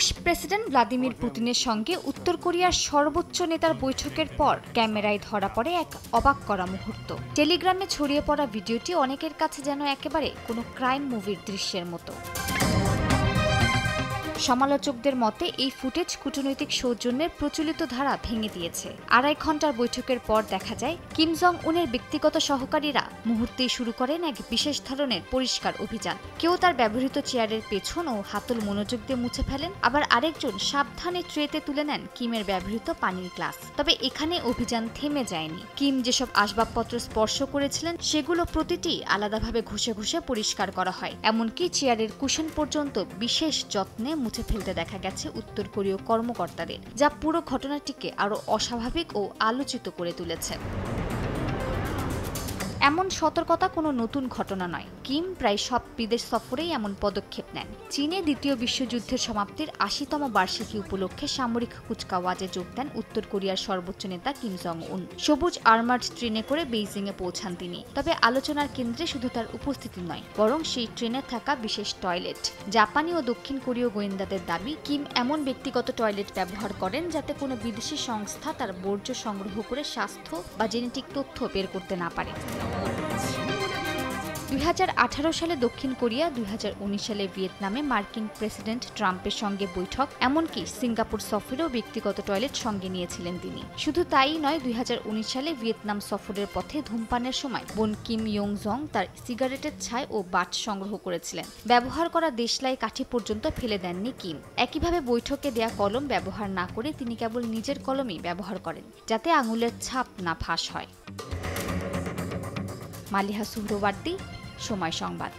রুশ president Vladimir পুতিনের সঙ্গে উত্তর কোরিয়ার সর্বোচ্চ নেতার বৈঠকের পর ক্যামেরায় ধরা পড়ে এক অবাক করা মুহূর্ত। টেলিগ্রামে ছড়িয়ে পড়া ভিডিওটি অনেকের কাছে যেন একেবারে কোনো ক্রাইম মুভির দৃশ্যের মতো। সমালোচকদের মতে এই ফুটেজ কূটনৈতিক সৌজন্যের প্রচলিত ধারা ভেঙে দিয়েছে। 2.5 ঘণ্টার বৈঠকের পর দেখা যায় কিম জং উনের ব্যক্তিগত সহকারীরা মুহূর্তেই শুরু করেন এক বিশেষ ধরনের পরিষ্কার অভিযান। কেউ তার ব্যবহৃত চেয়ারের পেছন ও হাতল মনোযোগ দিয়ে মুছে ফেলেন, আবার আরেকজন সাবধানে ট্রেতে তুলে নেন কিমের ব্যবহৃত পানির গ্লাস। তবে এখানে অভিযান থেমে যায়নি। কিম যেসব আসবাবপত্র স্পর্শ করেছিলেন সেগুলো প্রতিটি আলাদাভাবে ঘষে ঘষে পরিষ্কার করা হয়। এমনকি চেয়ারের কুশন পর্যন্ত বিশেষ যত্নে মুছে ফেলতে দেখা গেছে উত্তর কোরীয় কর্মকর্তাদের, যা পুরো ঘটনাটিকে আরো অস্বাভাবিক ও আলোচিত করে তুলেছে। এমন সতর্কতা কোনো নতুন ঘটনা নয়। কিম প্রায় সব বিদেশ সফরেই এমন পদক্ষেপ নেন। চীনে দ্বিতীয় বিশ্বযুদ্ধের সমাপ্তির ৮০তম বার্ষিকী উপলক্ষে সামরিক কুচকাওয়াজে যোগ দেন উত্তর কোরিয়ার সর্বোচ্চ নেতা কিম জং উন। সবুজ আর্মার্ড ট্রেনে করে বেইজিংয়ে পৌঁছান তিনি। তবে আলোচনার কেন্দ্রে শুধু তার উপস্থিতি নয়, বরং সেই ট্রেনে থাকা বিশেষ টয়লেট। জাপানি ও দক্ষিণ কোরীয় গোয়েন্দাদের দাবি, কিম এমন ব্যক্তিগত টয়লেট ব্যবহার করেন যাতে কোনো বিদেশি সংস্থা তার বর্জ্য সংগ্রহ করে স্বাস্থ্য বা জেনেটিক তথ্য বের করতে না পারে। 2018 সালে দক্ষিণ কোরিয়া, 2019 সালে ভিয়েতনামে মার্কিন প্রেসিডেন্ট ট্রাম্পের সঙ্গে বৈঠক, এমনকি সিঙ্গাপুর সফরেও ব্যক্তিগত টয়লেট সঙ্গে নিয়েছিলেন তিনি। শুধু তাই নয়, 2019 সালে ভিয়েতনাম সফরের পথে ধূমপানের সময় বোন কিম ইয়ং জং তার সিগারেটের ছাই ও বাট সংগ্রহ করেছিলেন। ব্যবহার করা দেশলাই কাঠি পর্যন্ত ফেলে দেননি কিম। একইভাবে বৈঠকে দেয়া কলম ব্যবহার না করে তিনি কেবল নিজের কলমই ব্যবহার করেন, যাতে আঙুলের ছাপ না ফাঁস হয়। মালিহা সুহরওয়ার্দী, সময় সংবাদ।